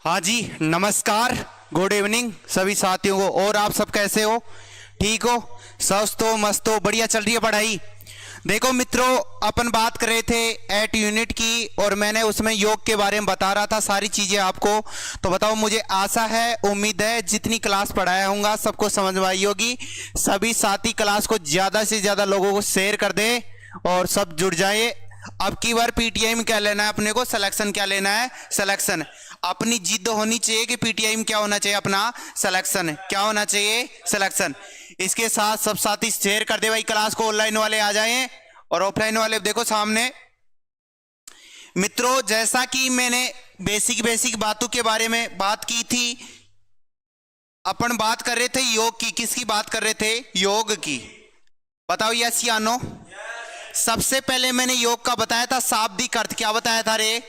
हाँ जी, नमस्कार, good evening सभी साथियों को। और आप सब कैसे हो? ठीक हो? स्वस्थ हो? मस्त हो? बढ़िया चल रही है पढ़ाई? देखो मित्रों, अपन बात कर रहे थे एट यूनिट की और मैंने उसमें योग के बारे में बता रहा था सारी चीज़ें आपको। तो बताओ, मुझे आशा है, उम्मीद है जितनी क्लास पढ़ाया होगा सबको समझ में आई होगी। सभी साथी क्लास को ज़्यादा से ज़्यादा लोगों को शेयर कर दे और सब जुड़ जाए। अब की बार पीटीआई में क्या लेना है अपने को? सिलेक्शन। क्या लेना है? सिलेक्शन। अपनी जिद होनी चाहिए कि पीटीआई में क्या होना चाहिए? अपना सिलेक्शन। क्या होना चाहिए? सिलेक्शन। इसके साथ सब साथी शेयर कर दे भाई क्लास को। ऑनलाइन वाले आ जाएं और ऑफलाइन वाले देखो सामने। मित्रों, जैसा कि मैंने बेसिक बातों के बारे में बात की थी, अपन बात कर रहे थे योग की। किसकी बात कर रहे थे? योग की। बताओ यस या नो? सबसे पहले मैंने योग का बताया था शाब्दिक अर्थ। क्या बताया था रे?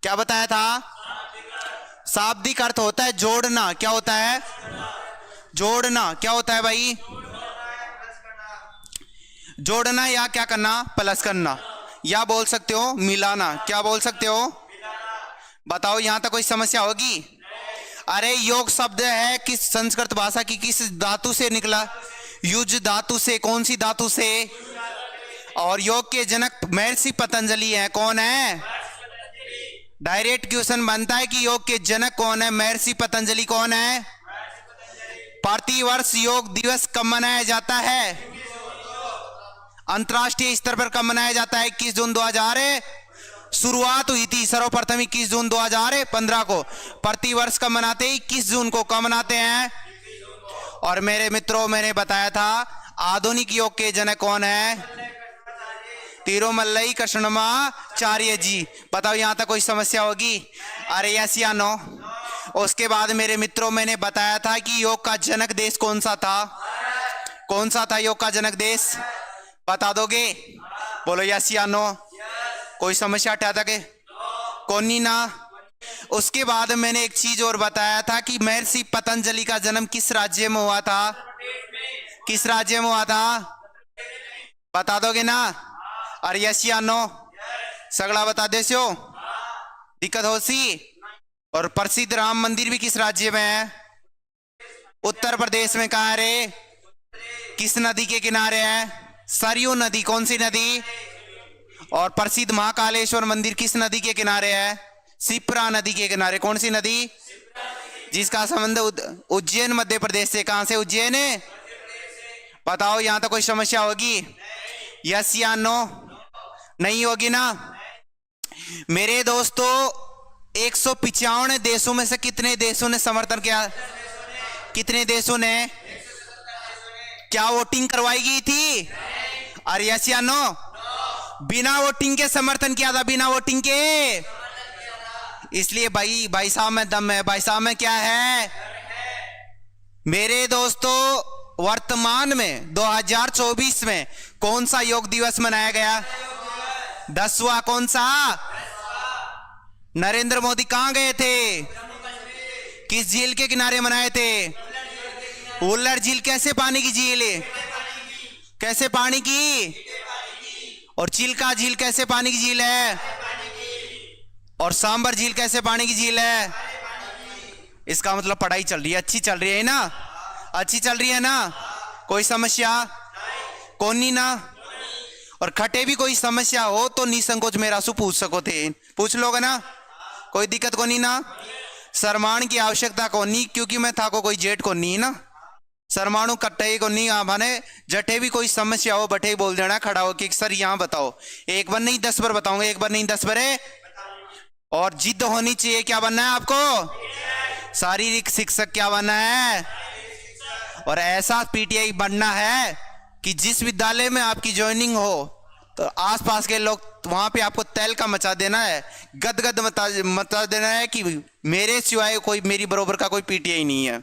क्या बताया था? शाब्दिक अर्थ होता है जोड़ना। क्या होता है? जोड़ना। क्या होता है भाई? जोड़ना या क्या करना? प्लस करना। या बोल सकते हो मिलाना। क्या बोल सकते हो? बताओ, यहां तक कोई समस्या होगी? अरे, योग शब्द है किस संस्कृत भाषा की किस धातु से निकला? युज धातु से। कौन सी धातु से? और योग के जनक महर्षि पतंजलि हैं। कौन है? डायरेक्ट क्वेश्चन बनता है कि योग के जनक कौन है? महर्षि पतंजलि। कौन है? प्रतिवर्ष योग दिवस कब मनाया जाता है? अंतरराष्ट्रीय स्तर पर कब मनाया जाता है? 21 जून 2000 शुरुआत हुई थी सर्वप्रथम 21 जून 2015 को। प्रतिवर्ष कब मनाते हैं? 21 जून को। कब मनाते हैं? और मेरे मित्रों, मैंने बताया था आधुनिक योग के जनक कौन है? तिरुमल्लई कृष्णमाचार्य जी। बताओ, यहां तक कोई समस्या होगी? अरे यस या नो? उसके बाद मेरे मित्रों, मैंने बताया था कि योग का जनक देश कौन सा था? कौन सा था योग का जनक देश? बता दोगे? बोलो यस या नो? कोई समस्या हटा सके? कौन नहीं ना? उसके बाद मैंने एक चीज और बताया था कि महर्षि पतंजलि का जन्म किस राज्य में हुआ था? किस राज्य में हुआ था? बता दोगे ना? अरे यस या नो? सगड़ा बता दे सो दिक्कत हो सी। और प्रसिद्ध राम मंदिर भी किस राज्य में है? उत्तर प्रदेश में। कहाँ है रे? किस नदी के किनारे है? सरयू नदी। कौन सी नदी? और प्रसिद्ध महाकालेश्वर मंदिर किस नदी के किनारे है? शिप्रा नदी के किनारे। कौन सी नदी? जिसका संबंध उज्जैन मध्य प्रदेश से। कहां से? उज्जैन है। बताओ, यहां तक कोई समस्या होगी? यस या नो? नहीं होगी ना? मेरे दोस्तों, 155 देशों में से कितने देशों ने समर्थन किया? कितने देशों ने? क्या वोटिंग करवाई गई थी? अरे यस या नो? बिना वोटिंग के समर्थन किया था। बिना वोटिंग के। इसलिए भाई साहब में दम है। भाई साहब में क्या है? मेरे दोस्तों, वर्तमान में 2024 में कौन सा योग दिवस मनाया गया? 10वां। कौन सा? नरेंद्र मोदी कहां गए थे? किस झील के किनारे मनाए थे? उल्लर झील। कैसे पानी की झील है? कैसे पानी की? और चिल्का झील कैसे पानी की झील है? और सांबर झील कैसे पानी की झील है? इसका मतलब पढ़ाई चल रही है, अच्छी चल रही है ना? अच्छी चल रही है ना? कोई समस्या? कौन नहीं ना? और खटे भी कोई समस्या हो तो निसंकोच मेरा सु पूछ सको थे। पूछ लोगे ना? कोई दिक्कत को नहीं ना? शर्माण की आवश्यकता को नहीं, क्योंकि मैं था को कोई जेठ को नहीं ना। शर्माणु कट्टे को नहीं। माने जटे भी कोई समस्या हो बटे बोल देना खड़ा हो कि सर यहाँ बताओ। एक बार नहीं 10 बार बताऊंगा। एक बार नहीं 10 बार है। और जिद होनी चाहिए। क्या बनना है आपको? शारीरिक शिक्षक। क्या बनना है? और ऐसा पीटीआई बनना है कि जिस विद्यालय में आपकी ज्वाइनिंग हो तो आसपास के लोग वहां पे आपको तैल का मचा देना है, गदगद मचा देना है कि मेरे सिवाय कोई मेरी बरोबर का कोई पीटीआई नहीं है।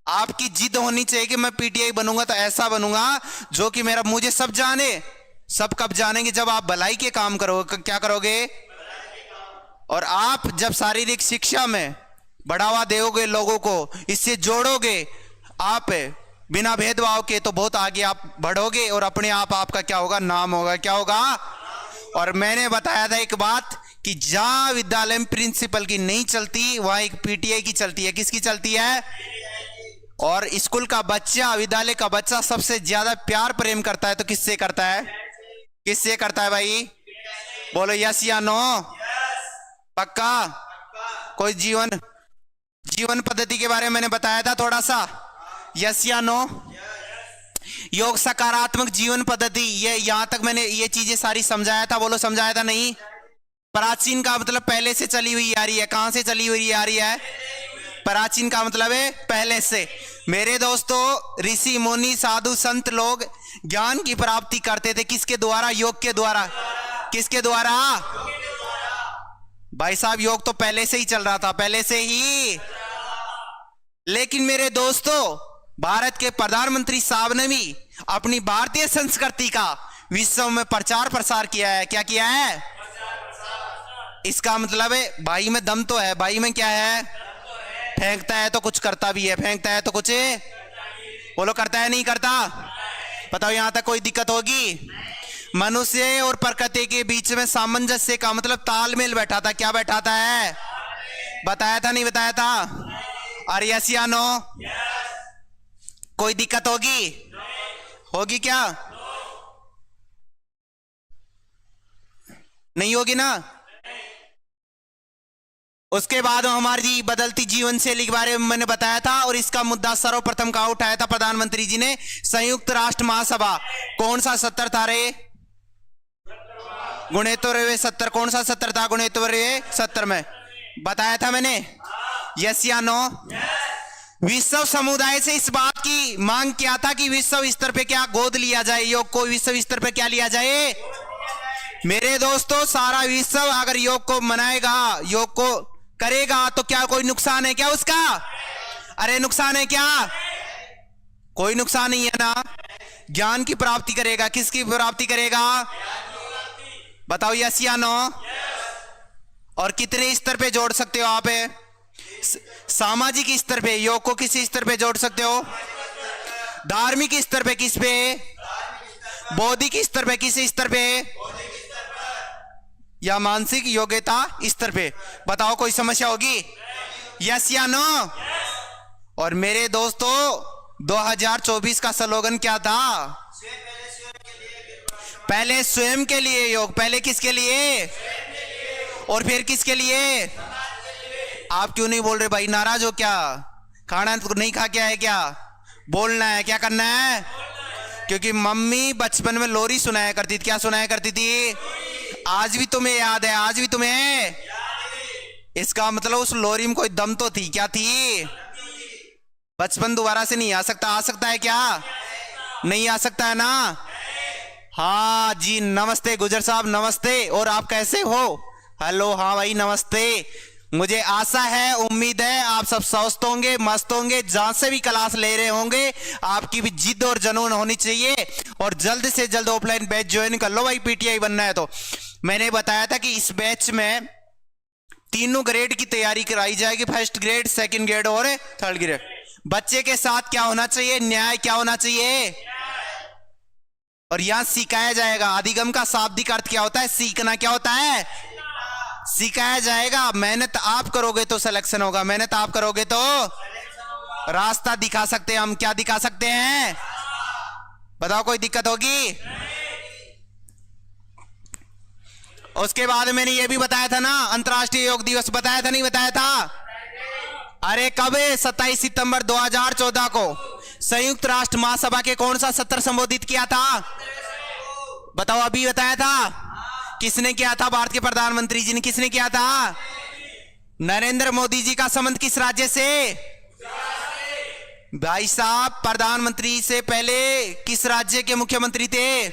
आपकी जिद होनी चाहिए कि मैं पीटीआई बनूंगा तो ऐसा बनूंगा जो कि मेरा मुझे सब जाने। सब कब जानेंगे? जब आप भलाई के काम करोगे। क्या करोगे? और आप जब शारीरिक शिक्षा में बढ़ावा दोगे लोगों को, इससे जोड़ोगे आप बिना भेदभाव के, तो बहुत आगे आप बढ़ोगे और अपने आप आपका क्या होगा? नाम होगा। क्या होगा? और मैंने बताया था एक बात कि जहां विद्यालय में प्रिंसिपल की नहीं चलती वहां एक पीटीआई की चलती है। किसकी चलती है? और स्कूल का बच्चा, विद्यालय का बच्चा सबसे ज्यादा प्यार प्रेम करता है तो किससे करता है? किससे करता है भाई? बोलो यस या नो? पक्का? कोई जीवन पद्धति के बारे में मैंने बताया था थोड़ा सा, यस या नो? योग सकारात्मक जीवन पद्धति, ये यहां तक मैंने ये चीजें सारी समझाया था। बोलो समझाया था नहीं? प्राचीन का मतलब पहले से चली हुई आ रही है। कहां से चली हुई आ रही है? प्राचीन का मतलब है पहले से। मेरे दोस्तों, ऋषि मुनि साधु संत लोग ज्ञान की प्राप्ति करते थे किसके द्वारा? योग के द्वारा। किसके द्वारा? भाई साहब, योग तो पहले से ही चल रहा था, पहले से ही। लेकिन मेरे दोस्तों, भारत के प्रधानमंत्री साहब ने भी अपनी भारतीय संस्कृति का विश्व में प्रचार प्रसार किया है। क्या किया है? इसका मतलब है भाई में दम तो है। भाई में क्या है? फेंकता है तो कुछ करता भी है, फेंकता है तो कुछ, बोलो करता है नहीं करता? बताओ यहां तक कोई दिक्कत होगी? मनुष्य और प्रकृति के बीच में सामंजस्य का मतलब तालमेल बैठाता। क्या बैठाता है? बताया था नहीं बताया था? अरे यस या नो? कोई दिक्कत होगी? होगी क्या? नहीं होगी ना? उसके बाद हमारी बदलती जीवन शैली के बारे में मैंने बताया था, और इसका मुद्दा सर्वप्रथम कहां उठाया था प्रधानमंत्री जी ने? संयुक्त राष्ट्र महासभा। कौन सा सत्र था रे? गुणोत्तरवे सत्र। कौन सा सत्र था गुणोत्तरवे सत्र में? बताया था मैंने, यस या नो? विश्व समुदाय से इस बात की मांग किया था कि विश्व स्तर पे क्या गोद लिया जाए, योग को विश्व स्तर पे क्या लिया जाए? मेरे दोस्तों, सारा विश्व अगर योग को मनाएगा, योग को करेगा, तो क्या कोई नुकसान है क्या उसका? अरे नुकसान है क्या? कोई नुकसान नहीं है ना? ज्ञान की प्राप्ति करेगा। किसकी प्राप्ति करेगा? बताओ यस या नो? और कितने स्तर पे जोड़ सकते हो आप? सामाजिक स्तर पे योग को किस स्तर पे जोड़ सकते हो? धार्मिक स्तर पे किस पे? बौद्धिक स्तर पे किस स्तर पे? या मानसिक योग्यता स्तर पे? बताओ कोई समस्या होगी? यस या नो? और मेरे दोस्तों, 2024 का स्लोगन क्या था? पहले स्वयं के लिए योग। पहले किसके लिए? और फिर किसके लिए? आप क्यों नहीं बोल रहे भाई? नाराज हो क्या? खाना तो नहीं खा के आए क्या? बोलना है। क्या करना है? क्योंकि मम्मी बचपन में लोरी सुनाया करती थी। क्या सुनाया करती थी? आज भी तुम्हें याद है? आज भी तुम्हें? इसका मतलब उस लोरी में कोई दम तो थी। क्या थी? बचपन दोबारा से नहीं आ सकता। आ सकता है क्या? नहीं आ सकता है ना? हाँ जी, नमस्ते गुजर साहब, नमस्ते। और आप कैसे हो? हेलो, हाँ भाई नमस्ते। मुझे आशा है, उम्मीद है आप सब स्वस्थ होंगे, मस्त होंगे। जहां से भी क्लास ले रहे होंगे, आपकी भी जिद और जुनून होनी चाहिए, और जल्द से जल्द ऑफलाइन बैच ज्वाइन कर लो भाई। पीटीआई बनना है तो मैंने बताया था कि इस बैच में तीनों ग्रेड की तैयारी कराई जाएगी, फर्स्ट ग्रेड, सेकंड ग्रेड और थर्ड ग्रेड। बच्चे के साथ क्या होना चाहिए? न्याय। क्या होना चाहिए? और यहां सिखाया जाएगा। अधिगम का शाब्दिक अर्थ क्या होता है? सीखना। क्या होता है? सिखाया जाएगा। मेहनत आप करोगे तो सिलेक्शन होगा, मेहनत आप करोगे तो रास्ता दिखा सकते हैं हम। क्या दिखा सकते हैं? बताओ कोई दिक्कत होगी? उसके बाद मैंने ये भी बताया था ना, अंतर्राष्ट्रीय योग दिवस बताया था नहीं बताया था? अरे कब है? 27 सितंबर 2014 को संयुक्त राष्ट्र महासभा के कौन सा सत्र संबोधित किया था? बताओ, अभी बताया था। किसने किया था? भारत के प्रधानमंत्री जी ने। किसने किया था? नरेंद्र मोदी जी का संबंध किस राज्य से? भाई साहब, प्रधानमंत्री से पहले किस राज्य के मुख्यमंत्री थे?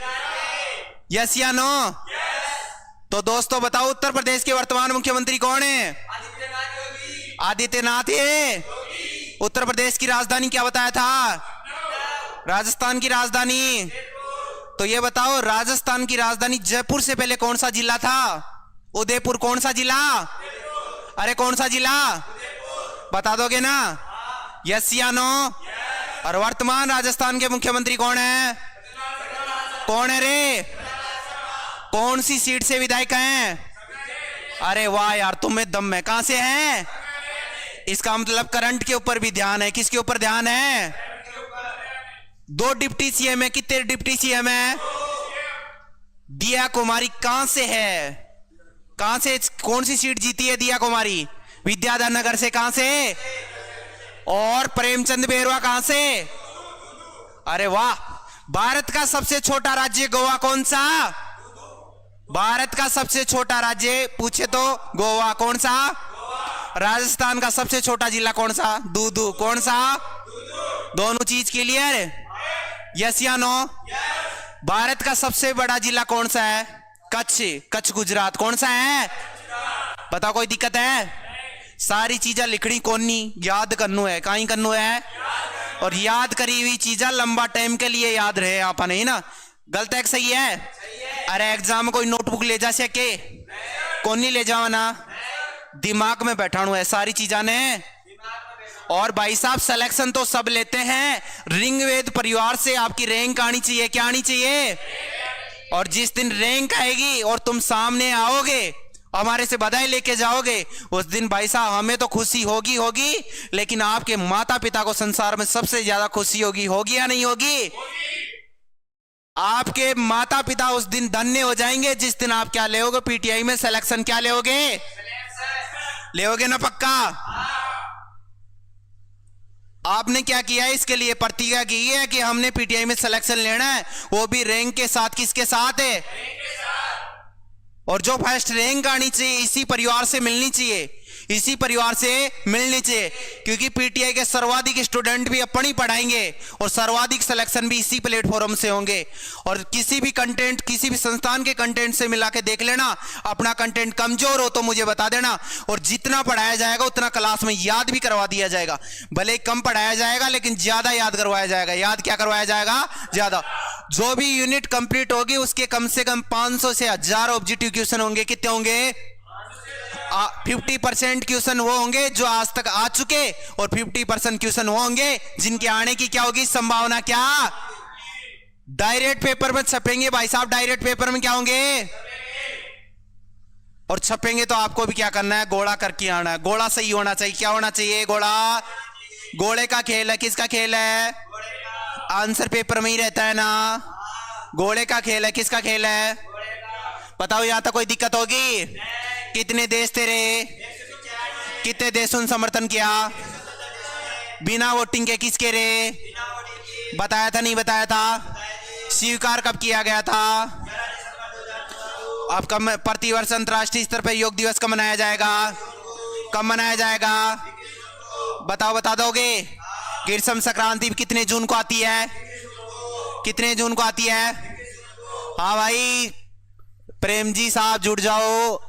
यस या नो? तो दोस्तों बताओ, उत्तर प्रदेश के वर्तमान मुख्यमंत्री कौन है? आदित्यनाथ है। उत्तर प्रदेश की राजधानी क्या बताया था? राजस्थान की राजधानी। तो ये बताओ, राजस्थान की राजधानी जयपुर से पहले कौन सा जिला था? उदयपुर। कौन सा जिला? अरे कौन सा जिला? बता दोगे ना? यस या नो? और वर्तमान राजस्थान के मुख्यमंत्री कौन है? कौन है रे? कौन सी सीट से विधायक हैं? अरे वाह यार, तुम्हें दम है। कहां से है? इसका मतलब करंट के ऊपर भी ध्यान है। किसके ऊपर ध्यान है? 2 डिप्टी सीएम है। कितने डिप्टी सीएम है? दिया कुमारी कहां से है? कहां से, कौन सी सीट जीती है दिया कुमारी? विद्याधर नगर से। कहां से? और प्रेमचंद बेरवा कहां से? अरे वाह। भारत का सबसे छोटा राज्य गोवा कौन सा? भारत का सबसे छोटा राज्य पूछे तो गोवा। कौन सा? राजस्थान का सबसे छोटा जिला कौन सा? दूदू। कौन सा? दोनों चीज क्लियर? यस या नो? भारत का सबसे बड़ा जिला कौन सा है? कच्छ। कच्छ गुजरात। कौन सा है? बताओ, कोई दिक्कत है? सारी चीजें लिखनी कोनी, याद करनू है। कहीं करनू है? और याद करी हुई चीजें लंबा टाइम के लिए याद रहे आप, नहीं ना? गलत है कि सही है? अरे एग्जाम कोई नोटबुक ले जा सके? कौन नहीं ले जाओ ना, दिमाग में बैठाणु है सारी चीजें ने। और भाई साहब, सिलेक्शन तो सब लेते हैं, रिंगवेद परिवार से आपकी रैंक आनी चाहिए। क्या आनी चाहिए? और जिस दिन रैंक आएगी और तुम सामने आओगे, हमारे से बधाई लेके जाओगे, उस दिन भाई साहब हमें तो खुशी होगी होगी, लेकिन आपके माता पिता को संसार में सबसे ज्यादा खुशी होगी। होगी या नहीं होगी? आपके माता पिता उस दिन धन्य हो जाएंगे जिस दिन आप क्या लेओगे? पीटीआई में सिलेक्शन। क्या लेओगे? लेओगे ना पक्का? आपने क्या किया है इसके लिए? प्रतिज्ञा की है कि हमने पीटीआई में सिलेक्शन लेना है, वो भी रैंक के साथ। किसके साथ है? और जो फर्स्ट रैंक आनी चाहिए इसी परिवार से मिलनी चाहिए, इसी परिवार से मिलनी चाहिए, क्योंकि पीटीआई के सर्वाधिक स्टूडेंट भी अपन ही पढ़ाएंगे और सर्वाधिक सिलेक्शन भी इसी प्लेटफॉर्म से होंगे। और किसी भी कंटेंट, किसी भी संस्थान के कंटेंट से मिला के देख लेना, अपना कंटेंट कमजोर हो तो मुझे बता देना, और जितना पढ़ाया जाएगा उतना क्लास में याद भी करवा दिया जाएगा। भले कम पढ़ाया जाएगा लेकिन ज्यादा याद करवाया जाएगा। याद क्या करवाया जाएगा? ज्यादा। जो भी यूनिट कंप्लीट होगी उसके कम से कम 500 से 1000 ऑब्जेक्टिव क्वेश्चन होंगे। कितने होंगे? 50% क्वेश्चन वो होंगे जो आज तक आ चुके, और 50% क्वेश्चन वो होंगे जिनके आने की क्या होगी? संभावना। क्या? डायरेक्ट पेपर में छपेंगे भाई साहब। डायरेक्ट पेपर में क्या होंगे? और छपेंगे तो आपको भी क्या करना है? घोड़ा करके आना है। घोड़ा सही होना चाहिए। क्या होना चाहिए? घोड़ा। घोड़े का खेल है। किसका खेल है? आंसर पेपर में ही रहता है ना। घोड़े का खेल है। किसका खेल है? बताओ, यहां तक कोई दिक्कत होगी? कितने देश तेरे? कितने देशों ने समर्थन किया? बिना वोटिंग के किसके रे? बताया था नहीं बताया था? स्वीकार कब किया गया था? अब कब प्रतिवर्ष अंतर्राष्ट्रीय स्तर पर योग दिवस कब मनाया जाएगा? कब मनाया जाएगा? बताओ, बता दोगे? ग्रीष्म संक्रांति कितने जून को आती है? कितने जून को आती है? हाँ भाई, प्रेम जी साहब जुड़ जाओ,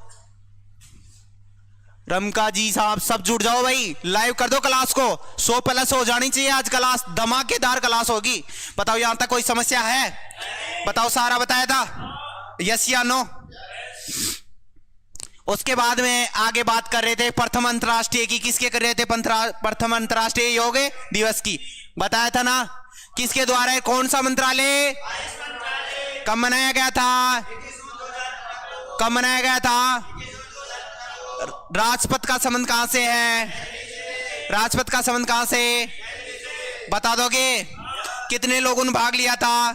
रमका जी साहब सब जुड़ जाओ भाई। लाइव कर दो क्लास को। 100+ हो जानी चाहिए आज क्लास। धमाकेदार क्लास होगी। बताओ, यहां तक कोई समस्या है? बताओ, सारा बताया था? यस या नो? उसके बाद में आगे बात कर रहे थे प्रथम अंतरराष्ट्रीय की। किसके कर रहे थे? प्रथम अंतरराष्ट्रीय योग दिवस की। बताया था ना? किसके द्वारा? कौन सा मंत्रालय? कब मनाया गया था? कब मनाया गया था? राजपथ का संबंध कहां से है? राजपथ का संबंध कहां से? बता दोगे? कितने लोगों ने भाग लिया था?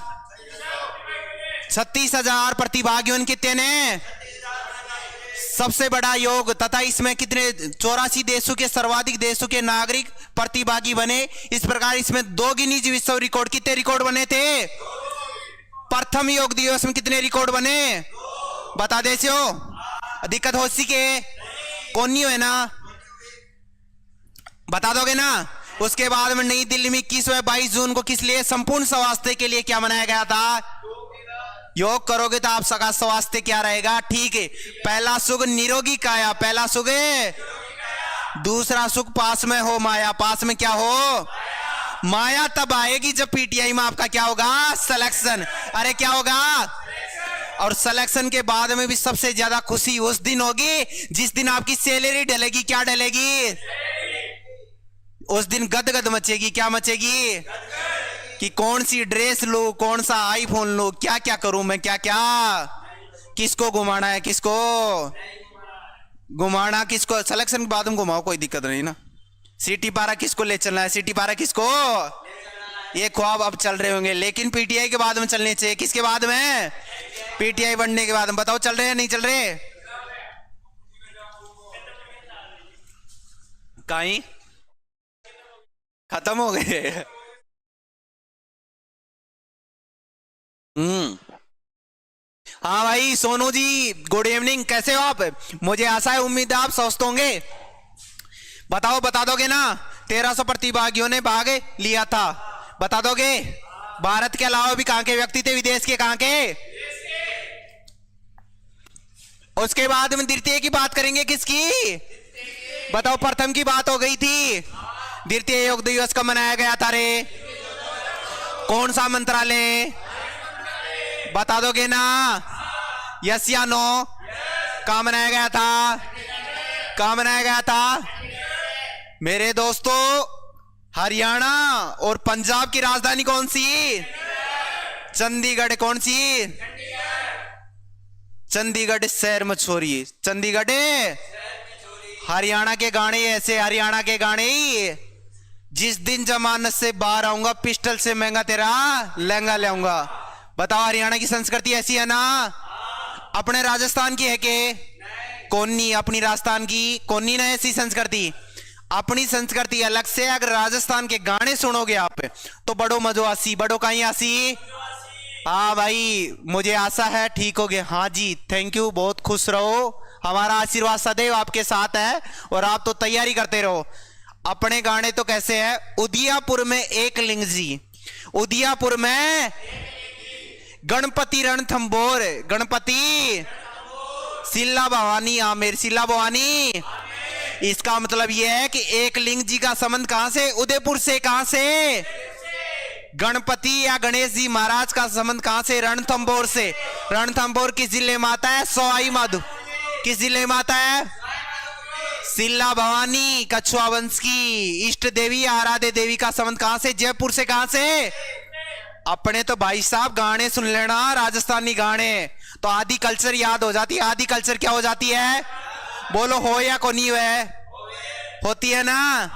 36,000 प्रतिभागियों ने। कितने ने? सबसे बड़ा योग, तथा इसमें कितने? 84 देशों के, सर्वाधिक देशों के नागरिक प्रतिभागी बने। इस प्रकार इसमें 2 गिनीज विश्व रिकॉर्ड। कितने रिकॉर्ड बने थे? प्रथम योग दिवस में कितने रिकॉर्ड बने? बता दे सो। दिक्कत हो सके कौन नहीं है ना? बता दोगे ना? उसके बाद में नई दिल्ली में 21 व 22 जून को किस लिए? संपूर्ण स्वास्थ्य के लिए क्या मनाया गया था? योग करोगे तो आप सबका स्वास्थ्य क्या रहेगा? ठीक है। पहला सुख निरोगी काया। पहला सुख है। दूसरा सुख पास में हो माया। पास में क्या हो? माया तब आएगी जब पीटीआई में आपका क्या होगा? सिलेक्शन। अरे क्या होगा? और सिलेक्शन के बाद में भी सबसे ज्यादा खुशी उस दिन होगी जिस दिन आपकी सैलरी डलेगी। क्या डलेगी? उस दिन गदगद मचेगी। क्या मचेगी? कि कौन सी ड्रेस लूं, कौन सा आईफोन लूं, क्या क्या करूं मैं, क्या क्या, किसको घुमाना है, किसको। घुमाना किसको, सिलेक्शन के बाद में घुमाओ, कोई दिक्कत नहीं ना। सिटी पारा किसको ले चलना है, सिटी पारा किसको, ये ख्वाब अब चल रहे होंगे, लेकिन पीटीआई के बाद में चलने चाहिए। किसके बाद में, पीटीआई बनने के बाद में। बताओ चल रहे हैं नहीं चल रहे, कहीं खत्म हो गए। हाँ भाई सोनू जी गुड इवनिंग, कैसे हो आप? मुझे आशा है उम्मीद है आप स्वस्थ होंगे। बताओ बता दोगे ना, 1300 प्रतिभागियों ने भाग लिया था, बता दोगे? भारत के अलावा भी कहां के व्यक्ति थे, विदेश के कहां के? उसके बाद में द्वितीय की बात करेंगे, किसकी? बताओ प्रथम की बात हो गई थी। द्वितीय योग दिवस कब मनाया गया था रे, कौन सा मंत्रालय, बता दोगे ना? यस या नो? कहां मनाया गया था, कहां मनाया गया था? मेरे दोस्तों हरियाणा और पंजाब की राजधानी कौन सी? चंडीगढ़। कौन सी? चंडीगढ़ शहर में छोड़िए, चंडीगढ़। हरियाणा के गाने ऐसे, हरियाणा के गाने ही, जिस दिन जमानत से बाहर आऊंगा पिस्टल से महंगा तेरा लहंगा ले आऊंगा। बताओ हरियाणा की संस्कृति ऐसी है ना? अपने राजस्थान की है के कोनी, अपनी राजस्थान की कोनी ना ऐसी संस्कृति, अपनी संस्कृति अलग से। अगर राजस्थान के गाने सुनोगे आप तो बड़ो मजो आसी, बड़ो कहीं आसी। हाँ भाई मुझे आशा है ठीक हो गए। हाँ जी थैंक यू, बहुत खुश रहो, हमारा आशीर्वाद सदैव आपके साथ है और आप तो तैयारी करते रहो। अपने गाने तो कैसे है, उदयपुर में एक लिंग जी, उदयपुर में गणपति रणथंबोर, गणपति सिल्ला भवानी आमेर, सिल्ला भवानी। इसका मतलब यह है कि एक लिंग जी का संबंध कहां से, उदयपुर से। कहां से? गणपति या गणेश जी महाराज का संबंध कहां से? रणथंबोर से। रणथंबोर किस जिले में आता है? सवाई माधो। किस जिले में आता है? सिल्ला भवानी कछुआ वंश की इष्ट देवी, आराध्य देवी का संबंध कहां से? जयपुर से। कहां से? अपने तो भाई साहब गाने सुन लेना, राजस्थानी गाने, तो आदि कल्चर याद हो जाती है। आदि कल्चर क्या हो जाती है, बोलो हो या को नहीं है? होती है ना।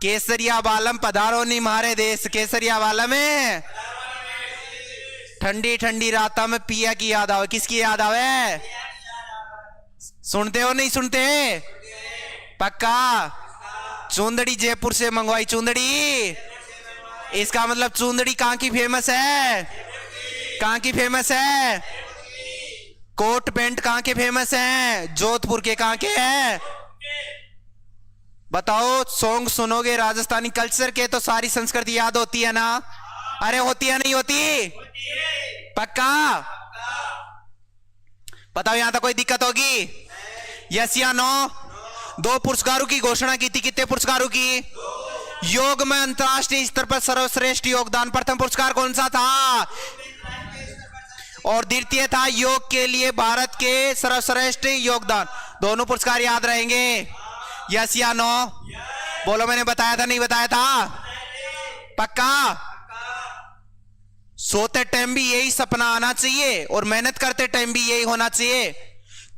केसरिया बालम पधारो नहीं मारे देश, केसरिया बालम में ठंडी ठंडी रातों में पिया की याद आवे। किसकी याद आवे? सुनते हो नहीं सुनते? पक्का? चूंदड़ी जयपुर से मंगवाई, चूंदड़ी। इसका मतलब चूंदड़ी कहां की फेमस है? कहां की फेमस है? कोट पैंट कहां के फेमस है? जोधपुर के। कहां के है? बताओ सॉन्ग सुनोगे राजस्थानी कल्चर के तो सारी संस्कृति याद होती है ना? अरे होती है नहीं होती? पक्का? बताओ यहां तक कोई दिक्कत होगी? यस या नो? 2 पुरस्कारों की घोषणा की थी, कितने पुरस्कारों की? योग में अंतरराष्ट्रीय स्तर पर सर्वश्रेष्ठ योगदान, प्रथम पुरस्कार कौन सा था? और द्वितीय था योग के लिए भारत के सर्वश्रेष्ठ योगदान। दोनों पुरस्कार याद रहेंगे। यस या नो? बोलो मैंने बताया था नहीं बताया था? पक्का? सोते टाइम भी यही सपना आना चाहिए और मेहनत करते टाइम भी यही होना चाहिए।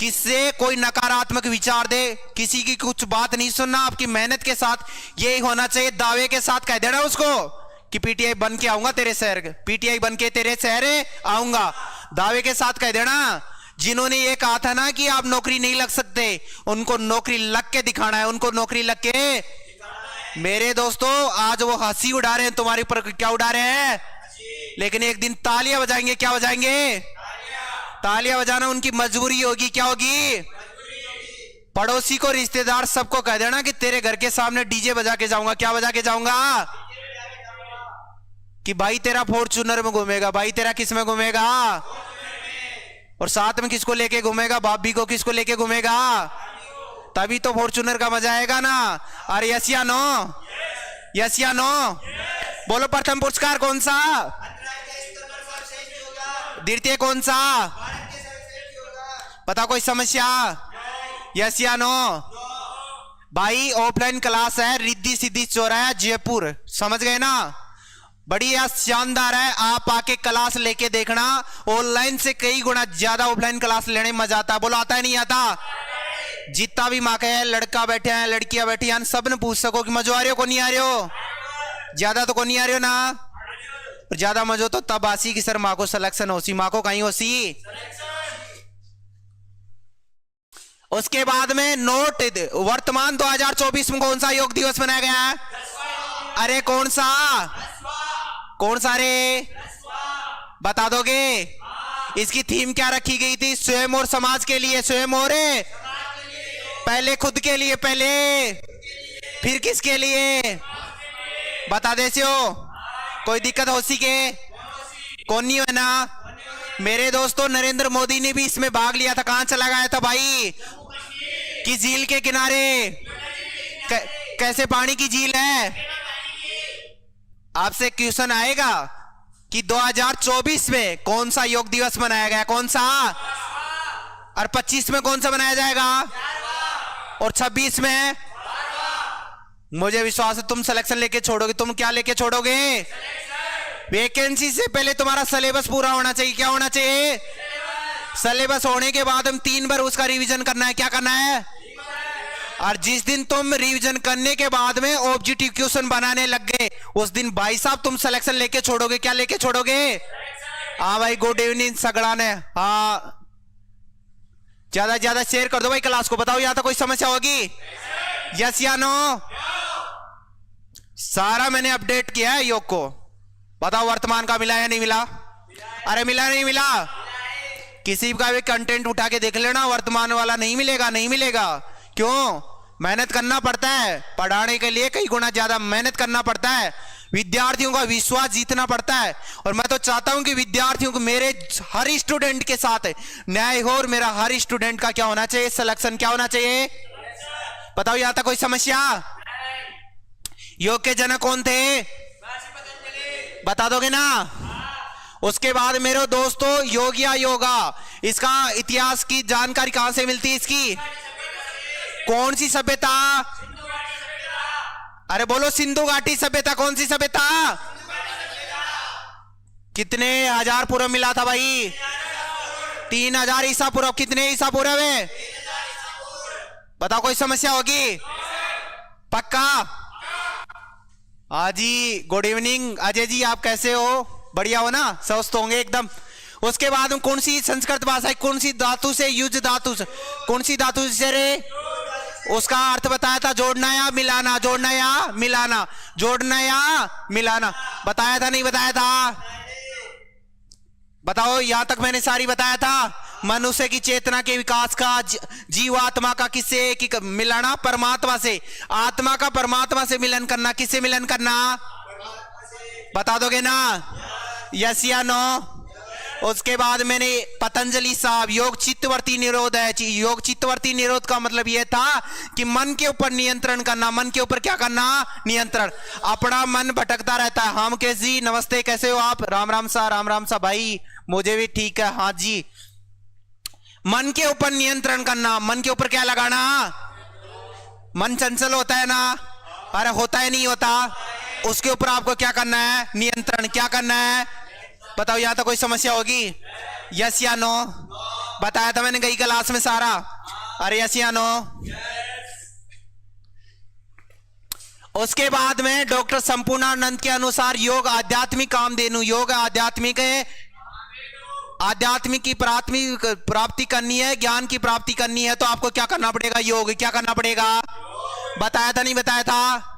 किससे कोई नकारात्मक विचार दे, किसी की कुछ बात नहीं सुनना, आपकी मेहनत के साथ यही होना चाहिए। दावे के साथ कह देना उसको कि पीटीआई बन के आऊंगा तेरे शहर, पीटीआई बन के तेरे शहर आऊंगा। दावे के साथ कह देना। जिन्होंने ये कहा था ना कि आप नौकरी नहीं लग सकते, उनको नौकरी लग के दिखाना है, उनको नौकरी लग के। मेरे दोस्तों आज वो हंसी उड़ा रहे हैं तुम्हारे ऊपर, क्या उड़ा रहे हैं? लेकिन एक दिन तालियां बजाएंगे। क्या बजाएंगे? तालियां बजाना उनकी मजबूरी होगी। क्या होगी? पड़ोसी को, रिश्तेदार सबको कह देना कि तेरे घर के सामने डीजे बजा के जाऊंगा। क्या बजा के जाऊंगा? कि भाई तेरा फॉर्च्यूनर में घूमेगा, भाई तेरा किस में घूमेगा, और साथ में किसको लेके घूमेगा? भाभी को किसको लेके घूमेगा? तभी तो फॉर्च्यूनर का मजा आएगा ना। अरे यस या नो? यस या नो? बोलो प्रथम पुरस्कार कौन सा? द्वितीय कौन सा? पता कोई समस्या? यस या नो? भाई ऑफलाइन क्लास है, रिद्धि सिद्धि चौराहा जयपुर, समझ गए ना? बढ़िया शानदार है, आप आके क्लास लेके देखना। ऑनलाइन से कई गुना ज्यादा ऑफलाइन क्लास लेने में मजा आता है। बोलो आता है नहीं आता? जितना भी माँ का है, लड़का बैठे हैं, लड़कियां बैठी हैं, सब ने पूछ सको कि मजो आ रहे हो को नहीं आ रहे हो, ज्यादा तो को नहीं आ रहे हो ना, ज्यादा मजो तो तब आसी कि सर माँ को सिलेक्शन होसी, माँ को कहीं होसी। उसके बाद में नोट, वर्तमान 2024 में कौन सा योग दिवस मनाया गया है? अरे कौन सा, कौन सा रे, बता दोगे? इसकी थीम क्या रखी गई थी? स्वयं और समाज के लिए, स्वयं और पहले खुद के लिए, पहले फिर किसके लिए, बता देते हो? कोई दिक्कत हो सी के कौन नहीं है ना? मेरे दोस्तों नरेंद्र मोदी ने भी इसमें भाग लिया था। कहां चला गया था भाई? कि झील के किनारे। कैसे पानी की झील है? आपसे क्वेश्चन आएगा कि 2024 में कौन सा योग दिवस मनाया गया, कौन सा, और 25 में कौन सा मनाया जाएगा, और 26 में? मुझे विश्वास है तुम सिलेक्शन लेके छोड़ोगे। तुम क्या लेके छोड़ोगे? वैकेंसी से पहले तुम्हारा सिलेबस पूरा होना चाहिए। क्या होना चाहिए? सिलेबस होने के बाद हम 3 बार उसका रिवीजन करना है। क्या करना है? और जिस दिन तुम रिवीजन करने के बाद में ऑब्जेक्टिव क्वेश्चन बनाने लग गए, उस दिन भाई साहब तुम सिलेक्शन लेके छोड़ोगे। क्या लेके छोड़ोगे? हाँ भाई, गुड इवनिंग सगड़ा ने। हाँ, ज्यादा से ज्यादा शेयर कर दो भाई क्लास को। बताओ यहां तक कोई समस्या होगी? यस या नो? सारा मैंने अपडेट किया है योग को। बताओ वर्तमान का मिला या नहीं मिला? अरे मिला नहीं मिला? किसी का भी कंटेंट उठा के देख लेना, वर्तमान वाला नहीं मिलेगा, नहीं मिलेगा। क्यों? मेहनत करना पड़ता है पढ़ाने के लिए, कई गुना ज्यादा मेहनत करना पड़ता है, विद्यार्थियों का विश्वास जीतना पड़ता है। और मैं तो चाहता हूं कि विद्यार्थियों को, मेरे हर स्टूडेंट के साथ न्याय हो, और मेरा हर स्टूडेंट का क्या होना चाहिए? सिलेक्शन। क्या होना चाहिए? बताओ यहां तक कोई समस्या? योग के जनक कौन थे? बता दोगे ना? उसके बाद मेरे दोस्तों योग या योगा, इसका इतिहास की जानकारी कहां से मिलती है? इसकी कौन सी सभ्यता? अरे बोलो, सिंधु घाटी सभ्यता। कौन सी सभ्यता? कितने हजार पूर्व मिला था भाई? 3000 ईसा पूर्व। कितने ईसा पूर्व है? बताओ कोई समस्या होगी? पक्का? हाँ जी, गुड इवनिंग अजय जी, आप कैसे हो? बढ़िया हो ना? स्वस्थ होंगे एकदम। उसके बाद में कौन सी संस्कृत भाषा, कौन सी धातु से, युज धातु से, कौन सी धातु से रे? उसका अर्थ बताया था, जोड़ना या मिलाना, जोड़ना या मिलाना, जोड़ना या मिलाना। बताया था नहीं बताया था? बताओ, यहां तक मैंने सारी बताया था। मनुष्य की चेतना के विकास का, जीवात्मा का किससे कि मिलाना? परमात्मा से। आत्मा का परमात्मा से मिलन करना। किससे मिलन करना? बता दोगे ना? यस या नो? उसके बाद मैंने पतंजलि साहब योग चित्तवृत्ति निरोध है। योग चित्तवृत्ति निरोध का मतलब यह था कि मन के ऊपर नियंत्रण करना। मन के ऊपर क्या करना? नियंत्रण। अपना मन भटकता रहता है। हम के जी, नमस्ते, कैसे हो आप? राम राम सा, राम राम सा भाई, मुझे भी ठीक है। हाँ जी, मन के ऊपर नियंत्रण करना। मन के ऊपर क्या लगाना? मन चंचल होता है ना? अरे होता है, नहीं होता? उसके ऊपर आपको क्या करना है? नियंत्रण। क्या करना है? बताओ यहां तक कोई समस्या होगी? यस या नो? बताया था मैंने गई क्लास में सारा। अरे यस या नो? उसके बाद में डॉक्टर संपूर्णानंद के अनुसार योग आध्यात्मिक कामधेनु। योग आध्यात्मिक है, आध्यात्मिक की प्राप्ति करनी है, ज्ञान की प्राप्ति करनी है, तो आपको क्या करना पड़ेगा? योग। क्या करना पड़ेगा? बताया था नहीं बताया था?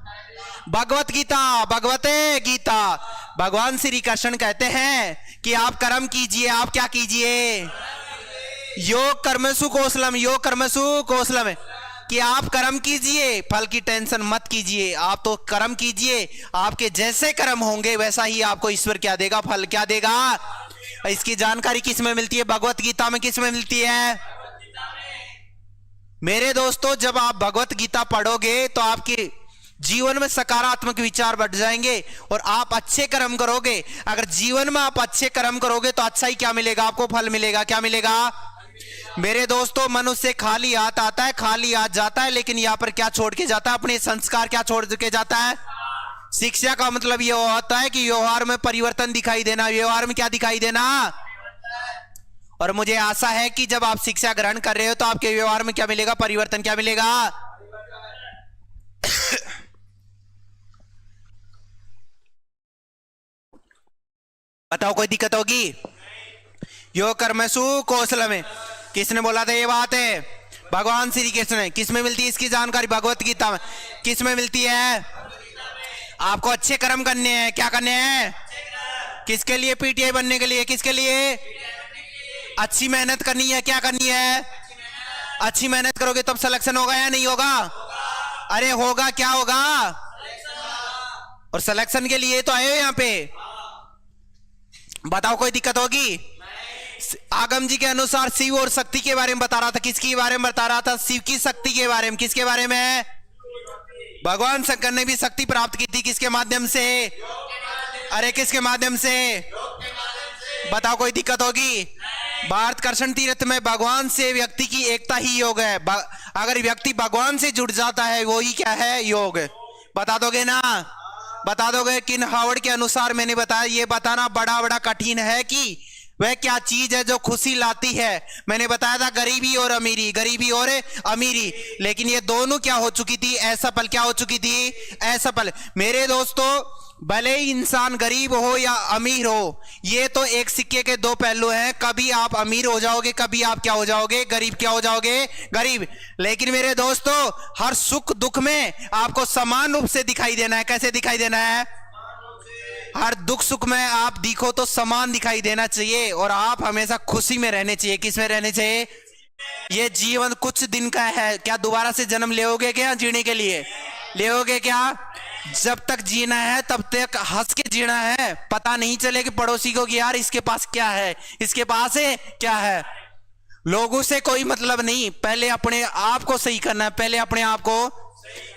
भगवत गीता, भगवते गीता, भगवान श्री कृष्ण कहते हैं कि आप कर्म कीजिए। आप क्या कीजिए? योग कर्मसु कौशलम। योग कर्मसु कौशलम है कि आप कर्म कीजिए, फल की टेंशन मत कीजिए। आप तो कर्म कीजिए, आपके जैसे कर्म होंगे वैसा ही आपको ईश्वर क्या देगा? फल क्या देगा? इसकी जानकारी किस में मिलती है? भगवत गीता में। किस में मिलती है? मेरे दोस्तों, जब आप भगवत गीता पढ़ोगे तो आपके जीवन में सकारात्मक विचार बढ़ जाएंगे और आप अच्छे कर्म करोगे। अगर जीवन में आप अच्छे कर्म करोगे तो अच्छा ही क्या मिलेगा? आपको फल मिलेगा। क्या मिलेगा? मेरे दोस्तों, मनुष्य खाली हाथ आता है, खाली हाथ जाता है, लेकिन यहां पर क्या छोड़ के जाता है? अपने संस्कार क्या छोड़ के जाता है? शिक्षा का मतलब यह होता है कि व्यवहार में परिवर्तन दिखाई देना। व्यवहार में क्या दिखाई देना? और मुझे आशा है कि जब आप शिक्षा ग्रहण कर रहे हो तो आपके व्यवहार में क्या मिलेगा? परिवर्तन। क्या मिलेगा? बताओ, कोई दिक्कत होगी? योग कर्मसु कौशल में किसने बोला था ये बात है? भगवान श्री कृष्ण। किस में मिलती है इसकी जानकारी? भगवत गीता में। किस में मिलती है? आपको अच्छे कर्म करने हैं। क्या करने हैं? किसके लिए? पीटीआई बनने के लिए। किसके लिए? अच्छी मेहनत करनी है। क्या करनी है? अच्छी मेहनत करोगे तब सिलेक्शन होगा या नहीं होगा? अरे होगा। क्या होगा? और सिलेक्शन के लिए तो आए हो यहां पे। बताओ, कोई दिक्कत होगी? आगम जी के अनुसार शिव और शक्ति के बारे में बता रहा था। किसके बारे में बता रहा था? शिव की शक्ति के बारे में। किसके बारे में? भगवान शंकर ने भी शक्ति प्राप्त की थी। किसके माध्यम से? अरे किसके माध्यम से? बताओ, कोई दिक्कत होगी? भारत कर्षण तीर्थ में भगवान से व्यक्ति की एकता ही योग है। अगर व्यक्ति भगवान से जुड़ जाता है वो ही क्या है? योग। बता दोगे ना? बता दोगे? किन हावर्ड के अनुसार मैंने बताया, ये बताना बड़ा बड़ा कठिन है कि वह क्या चीज है जो खुशी लाती है। मैंने बताया था गरीबी और अमीरी, गरीबी और अमीरी, लेकिन ये दोनों क्या हो चुकी थी? असफल। क्या हो चुकी थी? असफल। मेरे दोस्तों, भले ही इंसान गरीब हो या अमीर हो, ये तो एक सिक्के के दो पहलू हैं। कभी आप अमीर हो जाओगे, कभी आप क्या हो जाओगे? गरीब। क्या हो जाओगे? गरीब। लेकिन मेरे दोस्तों, हर सुख दुख में आपको समान रूप से दिखाई देना है। कैसे दिखाई देना है? हर दुख सुख में आप दिखो तो समान दिखाई देना चाहिए, और आप हमेशा खुशी में रहने चाहिए। किस में रहने चाहिए? ये जीवन कुछ दिन का है। क्या दोबारा से जन्म लेओगे क्या जीने के लिए? लेओगे क्या? जब तक जीना है तब तक हंस के जीना है। पता नहीं चले कि पड़ोसी को कि यार इसके पास क्या है, इसके पास है क्या है। लोगों से कोई मतलब नहीं, पहले अपने आप को सही करना है। पहले अपने आप को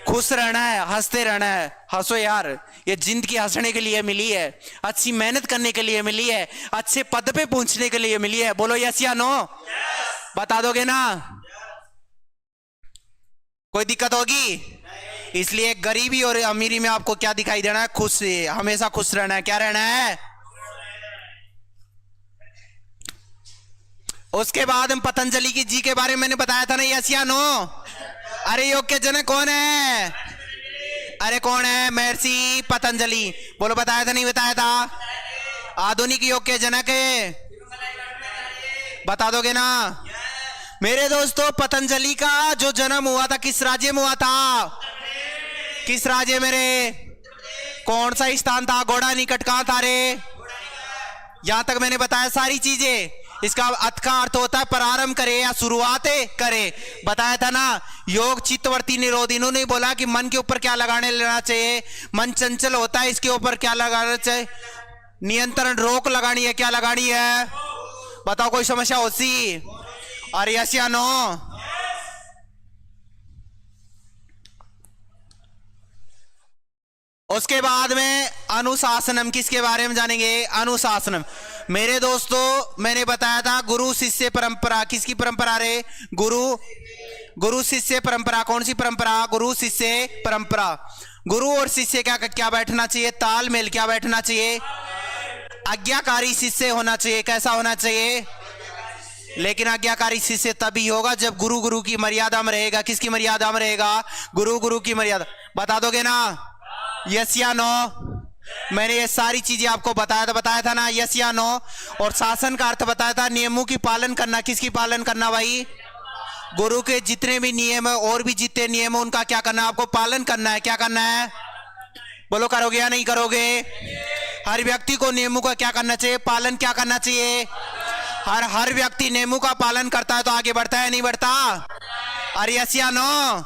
खुश रहना है, हंसते रहना है। हंसो यार, ये जिंदगी हंसने के लिए मिली है, अच्छी मेहनत करने के लिए मिली है, अच्छे पद पे पहुंचने के लिए मिली है। बोलो यस या नो? बता दोगे ना? कोई दिक्कत होगी? इसलिए गरीबी और अमीरी में आपको क्या दिखाई देना है? खुश, हमेशा खुश रहना है। क्या रहना है? उसके बाद हम पतंजलि की जी के बारे में मैंने बताया था ना, यस या नो? अरे योग के जनक कौन है? अरे कौन है? महर्षि पतंजलि। बोलो, बताया था नहीं बताया था? आधुनिक योग के जनक है। बता दोगे ना? मेरे दोस्तों, पतंजलि का जो जन्म हुआ था किस राज्य में हुआ था? किस राज्य में रे? कौन सा स्थान था? घोड़ा निकट कहां था रे? यहां तक मैंने बताया सारी चीजें। इसका अर्थ का अर्थ होता है प्रारंभ करे या शुरुआत करे। बताया था ना, योग चित्तवृत्ति निरोधी। इन्होंने बोला कि मन के ऊपर क्या लगाने लेना चाहिए? मन चंचल होता है, इसके ऊपर क्या लगाना चाहिए? नियंत्रण, रोक लगानी है। क्या लगानी है? बताओ, कोई समस्या होती? और यस या नो? उसके बाद में अनुशासनम। किसके बारे में जानेंगे? अनुशासनम। मेरे दोस्तों, मैंने बताया था गुरु शिष्य परंपरा। किसकी परंपरा रे? गुरु शिष्य परंपरा। कौन सी परंपरा? गुरु शिष्य परंपरा। गुरु और शिष्य क्या क्या बैठना चाहिए? तालमेल। क्या बैठना चाहिए? आज्ञाकारी शिष्य होना चाहिए। कैसा होना चाहिए? लेकिन आज्ञाकारी शिष्य तभी होगा जब गुरु गुरु की मर्यादा में रहेगा। किसकी मर्यादा में रहेगा? गुरु गुरु की मर्यादा। बता दोगे ना? यस या नो? मैंने ये सारी चीजें आपको बताया था ना, यस या नो? और शासन का अर्थ बताया था नियमों की पालन करना। किसकी पालन करना भाई? गुरु के जितने भी नियम है और भी जितने नियम है उनका क्या करना है? आपको पालन करना है। क्या करना है? बोलो, करोगे या नहीं करोगे? हर व्यक्ति को नियमों का क्या करना चाहिए? पालन। क्या करना चाहिए? हर व्यक्ति नियमों का पालन करता है तो आगे बढ़ता है नहीं बढ़ता? अरे यस या नो?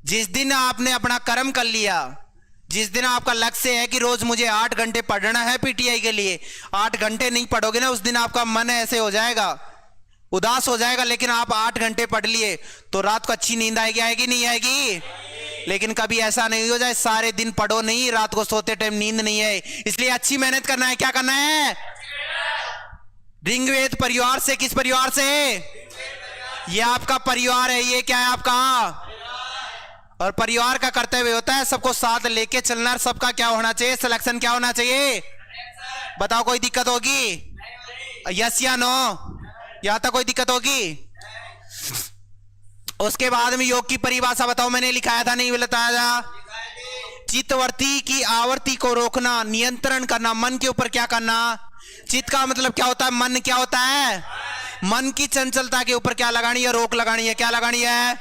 जिस दिन आपने अपना कर्म कर लिया, जिस दिन आपका लक्ष्य है कि रोज मुझे 8 घंटे पढ़ना है पीटीआई के लिए, 8 घंटे नहीं पढ़ोगे ना, उस दिन आपका मन ऐसे हो जाएगा, उदास हो जाएगा। लेकिन आप 8 घंटे पढ़ लिए तो रात को अच्छी नींद आएगी नहीं आएगी? लेकिन कभी ऐसा नहीं हो जाए सारे दिन पढ़ो नहीं, रात को सोते टाइम नींद नहीं है। इसलिए अच्छी मेहनत करना है। क्या करना है? ऋग्वेद परिवार से। किस परिवार से? ये आपका परिवार है। ये क्या है? आपका। और परिवार का कर्तव्य होता है सबको साथ लेके चलना। सबका क्या होना चाहिए? सिलेक्शन। क्या होना चाहिए? बताओ, कोई दिक्कत होगी? यस या नो? यहां तक कोई दिक्कत होगी? उसके बाद में योग की परिभाषा बताओ, मैंने लिखाया था नहीं बताया था? चित्तवृत्ति की आवृत्ति को रोकना, नियंत्रण करना, मन के ऊपर क्या करना? चित्त का मतलब क्या होता है? मन क्या होता है? मन की चंचलता के ऊपर क्या लगानी है? रोक लगानी है। क्या लगानी है?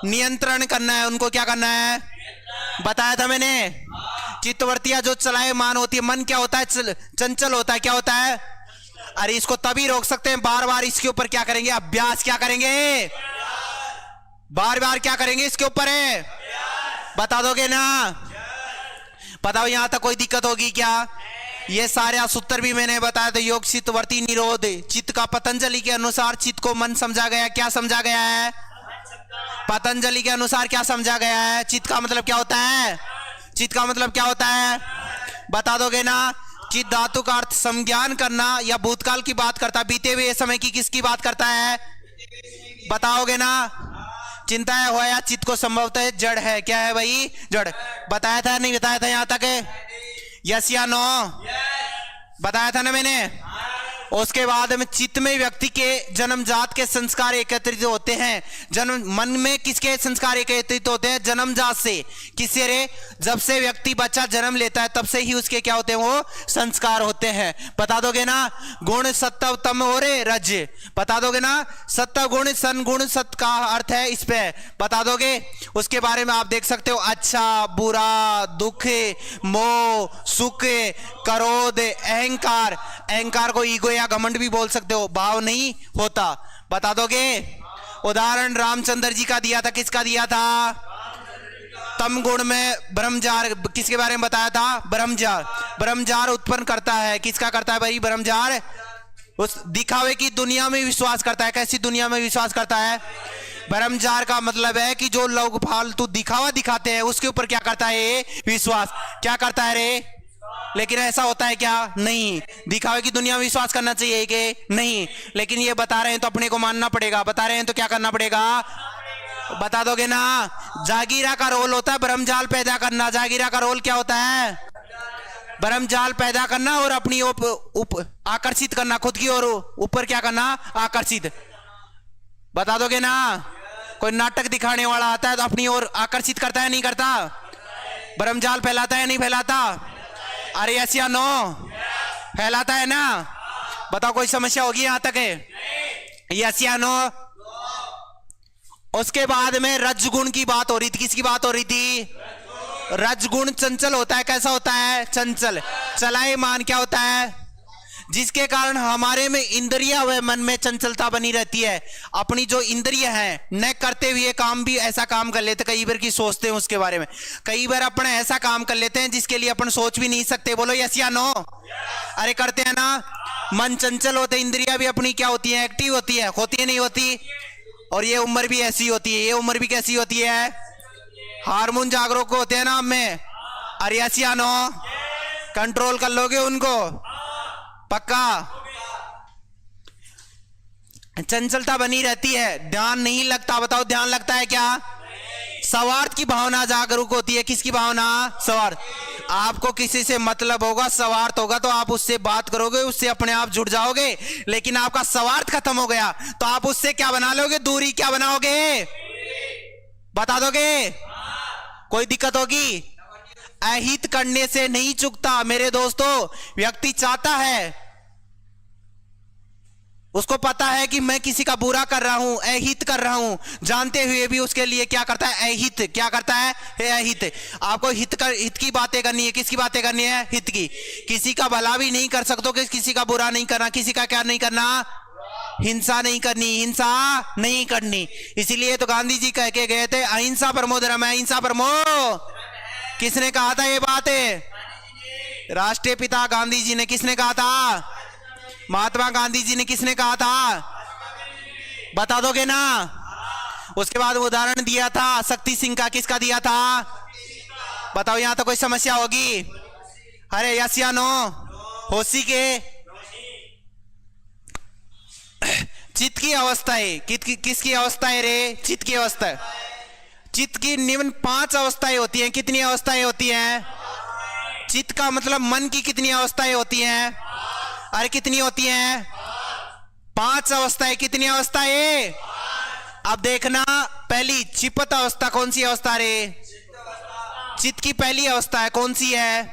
नियंत्रण करना है। उनको क्या करना है? बताया था मैंने। चित्तवृत्तियां जो चलायमान होती है, मन क्या होता है? चंचल होता है। क्या होता है? अरे इसको तभी रोक सकते हैं, बार बार इसके ऊपर क्या करेंगे? अभ्यास। क्या करेंगे? बार बार क्या करेंगे? इसके ऊपर है, बता दोगे ना? बताओ यहां तक कोई दिक्कत होगी क्या? ये सारे सूत्र भी मैंने बताया था। योग चित्तवृत्ति निरोध, चित्त का पतंजलि के अनुसार चित्त को मन समझा गया। क्या समझा गया है? पतंजलि के अनुसार क्या समझा गया है? चित्त का मतलब क्या होता है? चित्त का मतलब क्या होता है? बता दोगे ना? चित्त धातु का अर्थ संज्ञान करना या भूतकाल की बात करता है, बीते हुए समय की किसकी बात करता है? बताओगे ना? चिंता है हो या चित्त को संभवतः जड़ है। क्या है भाई? जड़। बताया था नहीं बताया था? यहां तक है? यस या नो? बताया था ना मैंने। उसके बाद में चित्त में व्यक्ति के जन्मजात के संस्कार एकत्रित होते हैं। जन्म मन में किसके संस्कार एकत्रित होते हैं? जन्मजात से। किससे रे? जब से व्यक्ति बच्चा जन्म लेता है तब से ही उसके क्या होते हैं? वो संस्कार होते हैं। बता दोगे ना? गुण सत्व तम हो रे रज। बता दोगे ना? सत्व गुण सन गुण सत का अर्थ है इस पे, बता दोगे? उसके बारे में आप देख सकते हो। अच्छा बुरा, दुख, मोह, सुख, क्रोध, अहंकार। अहंकार को ईगो या घमंड भी बोल सकते हो, भाव नहीं होता। बता दोगे? उदाहरण रामचंद्र जी का दिया था। किसका दिया था? तम गुण में ब्रह्मजार। किसके बारे में बताया था? ब्रह्मजार। ब्रह्मजार उत्पन्न करता है। किसका करता है भाई? ब्रह्मजार। उस दिखावे की दुनिया में विश्वास करता है। कैसी दुनिया में विश्वास करता है? ब्रह्मजार का मतलब है कि जो लोग फालतू दिखावा दिखाते हैं उसके ऊपर क्या करता है? विश्वास। क्या करता है रे? लेकिन ऐसा होता है क्या? नहीं। दिखावे की दुनिया में विश्वास करना चाहिए कि नहीं? लेकिन ये बता रहे हैं तो अपने को मानना पड़ेगा। बता रहे हैं तो क्या करना पड़ेगा? बता दोगे ना? जागीरा का रोल होता है ब्रह्मजाल पैदा करना। जागीरा का रोल क्या होता है? ब्रह्मजाल पैदा करना और अपनी आकर्षित करना, खुद की ओर ऊपर क्या करना? आकर्षित। बता दोगे ना? कोई नाटक दिखाने वाला आता है तो अपनी ओर आकर्षित करता है नहीं करता? ब्रह्मजाल फैलाता है नहीं फैलाता? अरे यस या नो? फैलाता है ना? बताओ कोई समस्या होगी यहां तक है? यस या नो? उसके बाद में रजगुण की बात हो रही थी। किसकी बात हो रही थी? रजगुण चंचल होता है। कैसा होता है? चंचल। चलायमान। क्या होता है? जिसके कारण हमारे में इंद्रिया व मन में चंचलता बनी रहती है। अपनी जो इंद्रिय है न करते हुए काम भी ऐसा काम कर लेते, कई बार की सोचते हैं उसके बारे में। कई बार अपन ऐसा काम कर लेते हैं जिसके लिए अपन सोच भी नहीं सकते। बोलो यस या नो? अरे करते हैं ना? मन चंचल होते, इंद्रिया भी अपनी क्या होती है? एक्टिव होती है। होती है नहीं होती? और ये उम्र भी ऐसी होती है। ये उम्र भी कैसी होती है? हार्मोन जागरूक होते हैं ना में। अरे यस या नो? कंट्रोल कर लोगे उनको? पक्का? चंचलता बनी रहती है, ध्यान नहीं लगता। बताओ ध्यान लगता है क्या? स्वार्थ की भावना जागरूक होती है। किसकी भावना? स्वार्थ। आपको किसी से मतलब होगा, स्वार्थ होगा तो आप उससे बात करोगे, उससे अपने आप जुड़ जाओगे। लेकिन आपका स्वार्थ खत्म हो गया तो आप उससे क्या बना लोगे? दूरी। क्या बनाओगे? बता दोगे? कोई दिक्कत होगी? अहित करने से नहीं चुकता मेरे दोस्तों। व्यक्ति चाहता है, उसको पता है कि मैं किसी का बुरा कर रहा हूं, अहित कर रहा हूं, जानते हुए भी उसके लिए क्या करता है? अहित। क्या करता है? अहित। आपको हित की बातें करनी है। किसकी बातें करनी है? हित की। किसी का भला भी नहीं कर सकते, किसी का बुरा नहीं करना। किसी का क्या नहीं करना? हिंसा नहीं करनी। हिंसा नहीं करनी। इसीलिए तो गांधी जी कह के गए थे, अहिंसा परमो धर्म है। अहिंसा परमो। किसने कहा था ये बात? राष्ट्रीय पिता गांधी जी ने। किसने कहा था? महात्मा गांधी जी ने। किसने कहा था? बता दोगे ना? उसके बाद उदाहरण दिया था शक्ति सिंह का। किसका दिया था? बताओ यहां तो कोई समस्या होगी? अरे यस या नो? होशी के चित्त की अवस्था है। किसकी अवस्था है रे? चित्त की अवस्था। चित्त की निम्न 5 अवस्थाएं होती हैं। कितनी अवस्थाएं होती हैं? चित्त का मतलब मन की कितनी अवस्थाएं होती हैं? अरे कितनी होती हैं? 5 अवस्थाएं, कितनी अवस्थाएं? अब देखना, पहली चिपत अवस्था कौन सी अवस्था रे? चित्त की पहली अवस्था है, कौन सी है?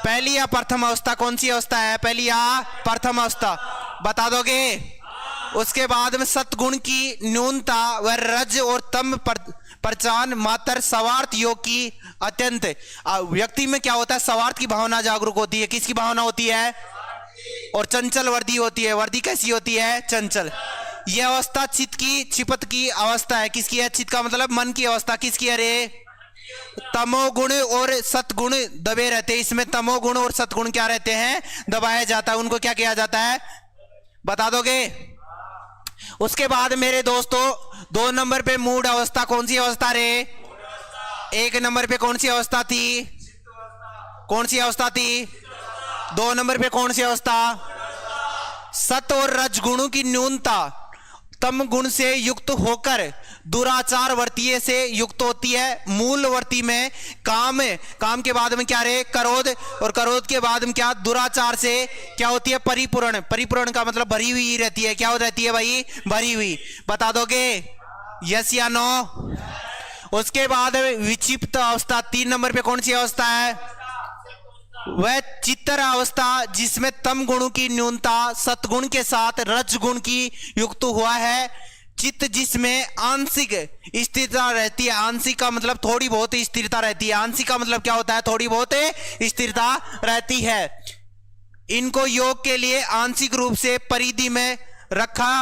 पहली या प्रथम अवस्था? कौन सी अवस्था है, पहली या प्रथम अवस्था? बता दोगे? उसके बाद में सतगुण की न्यूनता व रज और तम प्रचान मात्र स्वार्थ योग की अत्यंत। व्यक्ति में क्या होता है? स्वार्थ की भावना जागरूक होती है। किसकी भावना होती है? और चंचल वर्दी होती है। वर्दी कैसी होती है? चंचल। यह अवस्था चित्त की, चिपत की अवस्था है। किसकी है? चित्त का मतलब मन की अवस्था। किसकी है रे? तमोगुण और सतगुण दबे रहते हैं। इसमें तमोगुण और सतगुण क्या रहते हैं? दबाया जाता है। उनको क्या किया जाता है? बता दोगे? उसके बाद मेरे दोस्तों 2 नंबर पे मूड अवस्था, कौन सी अवस्था रे? 1 नंबर पे कौन सी अवस्था थी? कौन सी अवस्था थी? 2 नंबर पे कौन सी अवस्था? सत और रज गुणों की न्यूनता तम गुण से युक्त होकर दुराचार वर्तीय से युक्त होती है। मूल वर्ती में काम, काम के बाद में क्या रे? क्रोध, और क्रोध के बाद में क्या? दुराचार से क्या होती है? परिपूर्ण। परिपूर्ण का मतलब भरी हुई रहती है। क्या हो रहती है भाई? भरी हुई। बता दोगे? यस या नो? उसके बाद विक्षिप्त अवस्था 3 नंबर पे कौन सी अवस्था है? वह चित्तर अवस्था जिसमें तम गुणों की न्यूनता सतगुण के साथ रज गुण की युक्त हुआ है। चित्त जिसमें आंशिक स्थिरता रहती है। आंशिक का मतलब थोड़ी बहुत स्थिरता रहती है। आंशिक का मतलब क्या होता है? थोड़ी बहुत स्थिरता रहती है। इनको योग के लिए आंशिक रूप से परिधि में रखा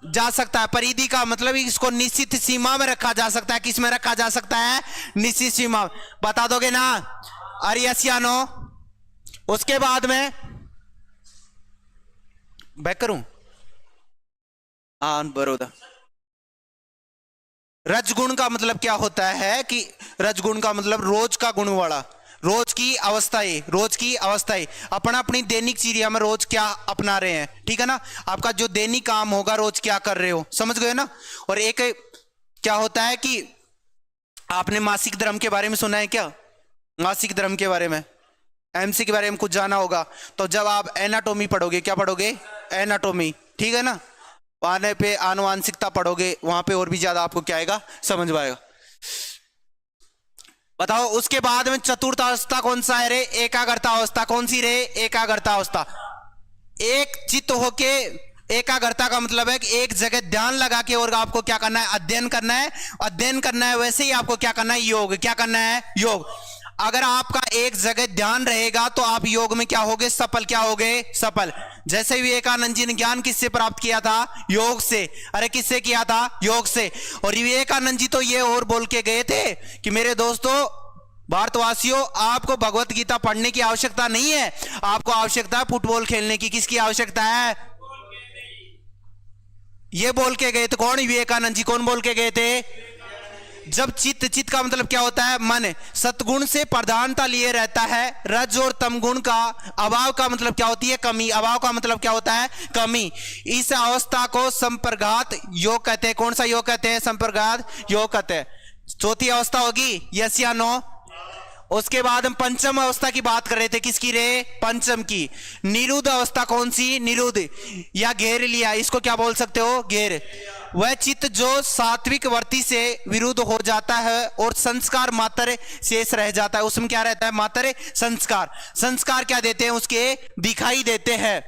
जा सकता है। परिधि का मतलब इसको निश्चित सीमा में रखा जा सकता है। किस में रखा जा सकता है? निश्चित सीमा। बता दोगे ना? अरे यस या नो? उसके बाद में बैक करूं? बरोदा। रजगुण का मतलब क्या होता है? कि रजगुण का मतलब रोज का गुण वाला, रोज की अवस्थाएं, रोज की अवस्थाएं अपना अपनी दैनिक चर्या में रोज क्या अपना रहे हैं। ठीक है ना? आपका जो दैनिक काम होगा, रोज क्या कर रहे हो, समझ गए ना? और एक क्या होता है कि आपने मासिक धर्म के बारे में सुना है क्या? मासिक धर्म के बारे में, एमसी के बारे में कुछ जाना होगा तो जब आप एनाटोमी पढ़ोगे, क्या पढ़ोगे? एनाटोमी। ठीक है ना? आने पे आनुवांशिकता पढ़ोगे, वहां पे और भी ज्यादा आपको क्या आएगा? समझ में आएगा। बताओ उसके बाद में चतुर्थ अवस्था कौन सा है रे? एकाग्रता अवस्था। कौन सी रे? एकाग्रता अवस्था। एक चित्त होके, एकाग्रता का मतलब है कि एक जगह ध्यान लगा के और आपको क्या करना है? अध्ययन करना है। अध्ययन करना है, वैसे ही आपको क्या करना है? योग। क्या करना है? योग। अगर आपका एक जगह ध्यान रहेगा तो आप योग में क्या होगे? सफल। क्या होगे? सफल। जैसे विवेकानंद जी ने ज्ञान किससे प्राप्त किया था? योग से। अरे किससे किया था? योग से। और विवेकानंद जी तो ये और बोल के गए थे कि मेरे दोस्तों, भारतवासियों, आपको भगवत गीता पढ़ने की आवश्यकता नहीं है, आपको आवश्यकता है फुटबॉल खेलने की। किसकी आवश्यकता है? ये बोल के गए थे कौन? विवेकानंद जी। कौन बोल के गए थे? जब चित्त का मतलब क्या होता है? मन। सतगुण से प्रधानता लिए रहता है। रज और तमगुण का अभाव का मतलब क्या होती है? कमी। अभाव का मतलब क्या होता है? कमी। इस अवस्था को संप्रघात योग कहते हैं। कौन सा योग कहते हैं? संप्रघात योग कहते हैं। चौथी अवस्था होगी, यस या नो? उसके बाद हम पंचम अवस्था की बात कर रहे थे। किसकी रे? पंचम की। निरुद्ध अवस्था। कौन सी? निरुद्ध या घेर लिया, इसको क्या बोल सकते हो? घेर। वह चित्त जो सात्विक वर्ती से विरुद्ध हो जाता है और संस्कार मात्र शेष रह जाता है। उसमें क्या रहता है? मात्र संस्कार। संस्कार क्या देते हैं? उसके दिखाई देते हैं।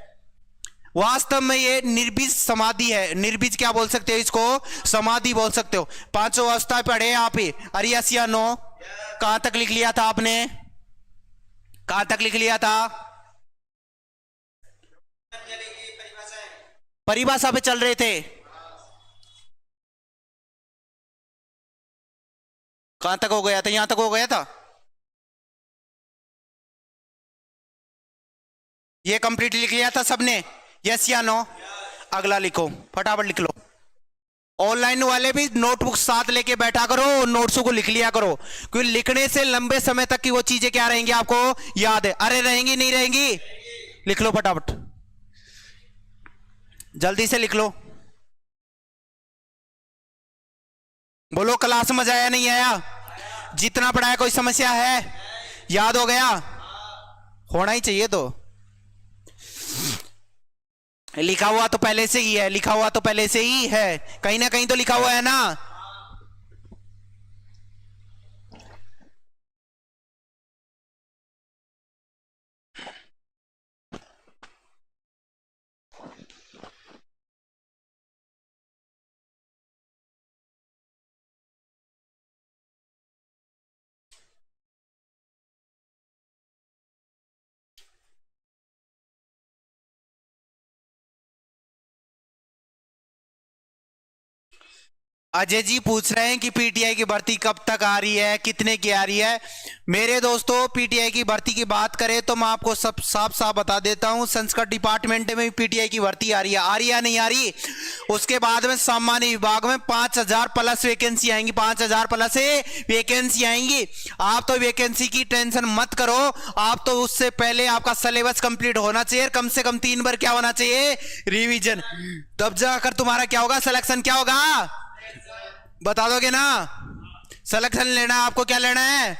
वास्तव में ये निर्बीज समाधि है। निर्बीज क्या बोल सकते हो? इसको समाधि बोल सकते हो। 5 अवस्था पढ़े आप ही? अरे यस या नो? कहां तक लिख लिया था आपने? कहां तक लिख लिया था? परिभाषा पे चल रहे थे। कहां तक हो गया था? यहां तक हो गया था। ये कंप्लीट लिख लिया था सबने? यस या नो? अगला लिखो, फटाफट लिख लो। ऑनलाइन वाले भी नोटबुक साथ लेके बैठा करो और नोट्सों को लिख लिया करो, क्योंकि लिखने से लंबे समय तक की वो चीजें क्या रहेंगी? आपको याद है। अरे रहेंगी नहीं रहेंगी? लिख लो फटाफट, जल्दी से लिख लो। बोलो क्लास में आया नहीं आया? जितना पढ़ाया कोई समस्या है? याद हो गया? होना ही चाहिए तो। लिखा हुआ तो पहले से ही है, लिखा हुआ तो पहले से ही है, कहीं ना कहीं तो लिखा हुआ है ना। अजय जी पूछ रहे हैं कि पीटीआई की भर्ती कब तक आ रही है, कितने की आ रही है। मेरे दोस्तों, पीटीआई की भर्ती की बात करें तो मैं आपको सब साफ साफ बता देता हूं, संस्कृत डिपार्टमेंट में भी पीटीआई की भर्ती आ रही है या नहीं आ रही। उसके बाद में सामान्य विभाग में 5000 प्लस वैकेंसी आएंगी, 5000 प्लस वैकेंसी आएंगी। आप तो वैकेंसी की टेंशन मत करो, आप तो उससे पहले आपका सिलेबस कंप्लीट होना चाहिए, कम से कम 3 बार क्या होना चाहिए, रिवीजन। तब जाकर तुम्हारा क्या होगा, सिलेक्शन क्या होगा, बता दोगे ना। सिलेक्शन लेना है आपको, क्या लेना है,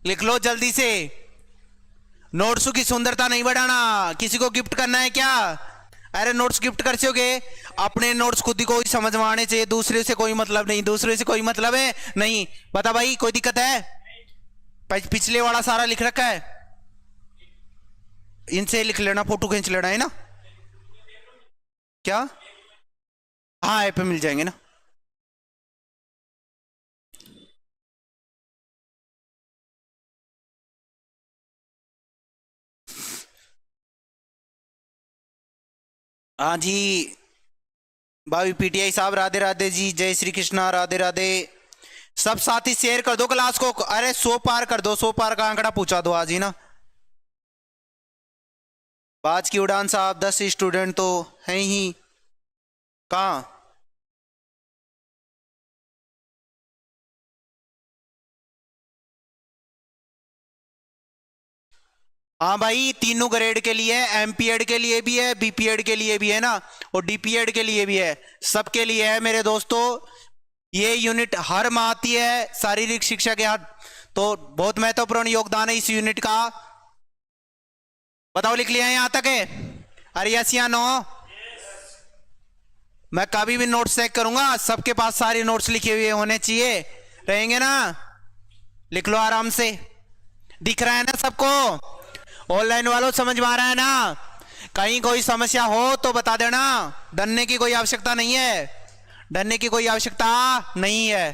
लिख लो जल्दी से। नोट्स की सुंदरता नहीं बढ़ाना, किसी को गिफ्ट करना है क्या, अरे नोट्स गिफ्ट कर सोगे, अपने नोट्स खुद ही को ही समझ में आने चाहिए, दूसरे से कोई मतलब नहीं, दूसरे से कोई मतलब है नहीं। बता भाई, कोई दिक्कत है, पिछले वाला सारा लिख रखा है, इनसे लिख लेना, फोटो खींच लेना है ना। क्या, हाँ ऐप पे मिल जाएंगे ना। हाँ जी भाई, पीटीआई साहब राधे राधे जी, जय श्री कृष्णा, राधे राधे। सब साथी शेयर कर दो क्लास को, अरे 100 पार कर दो, 100 पार का आंकड़ा पूछा दो आज ही ना। बाज की उड़ान साहब, 10 स्टूडेंट तो हैं ही, कहाँ। हाँ भाई, तीनों ग्रेड के लिए है, एमपीएड के लिए भी है, बीपीएड के लिए भी है ना, और डीपीएड के लिए भी है, सबके लिए है मेरे दोस्तों। ये यूनिट हर माह आती है शारीरिक शिक्षा के हाथ, तो बहुत महत्वपूर्ण योगदान है इस यूनिट का। बताओ, लिख लिया यहां तक है, अरे यस या नो। मैं कभी भी नोट्स चेक करूंगा, सबके पास सारे नोट्स लिखे हुए होने चाहिए, रहेंगे ना। लिख लो आराम से, दिख रहा है ना सबको, ऑनलाइन वालों समझ में आ रहा है ना। कहीं कोई समस्या हो तो बता देना, डरने की कोई आवश्यकता नहीं है, डरने की कोई आवश्यकता नहीं है।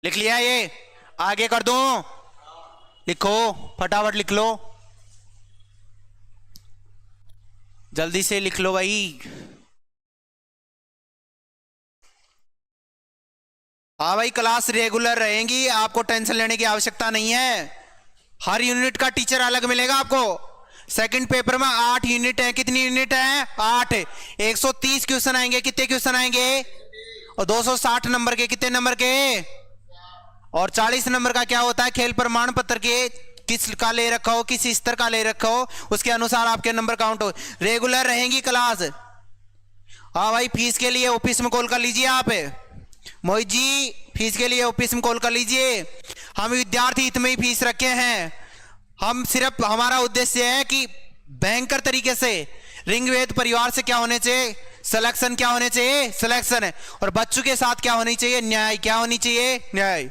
लिख लिया ये, आगे कर दूं, लिखो फटाफट लिख लो, जल्दी से लिख लो भाई। हाँ भाई, क्लास रेगुलर रहेंगी, आपको टेंशन लेने की आवश्यकता नहीं है। हर यूनिट का टीचर अलग मिलेगा आपको। सेकंड पेपर में 8 यूनिट है, कितनी यूनिट है, 8। 130 क्वेश्चन आएंगे, कितने क्वेश्चन आएंगे, और 260 नंबर के, कितने नंबर के, और 40 नंबर का क्या होता है, खेल प्रमाण पत्र के किस का ले रखा हो, किस स्तर का ले रखा हो, उसके अनुसार आपके नंबर काउंट हो। रेगुलर रहेंगी क्लास। हाँ भाई, फीस के लिए ऑफिस में कॉल कर लीजिए आप, मोहित जी, फीस के लिए ऑफिस में कॉल कर लीजिए। हम विद्यार्थी हित में ही फीस रखे हैं, हम सिर्फ, हमारा उद्देश्य है कि भयंकर तरीके से रिंगवेद परिवार से क्या होने चाहिए, सिलेक्शन क्या होने चाहिए, सिलेक्शन है, और बच्चों के साथ क्या होनी चाहिए, न्याय, क्या होनी चाहिए, न्याय।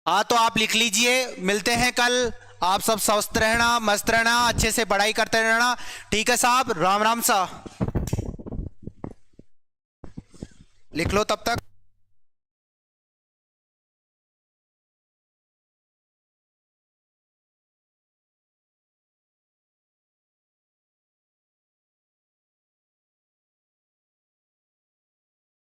हाँ तो आप लिख लीजिए, मिलते हैं कल। आप सब स्वस्थ रहना, मस्त रहना, अच्छे से पढ़ाई करते रहना, ठीक है साहब, राम राम साहब। लिख लो तब तक।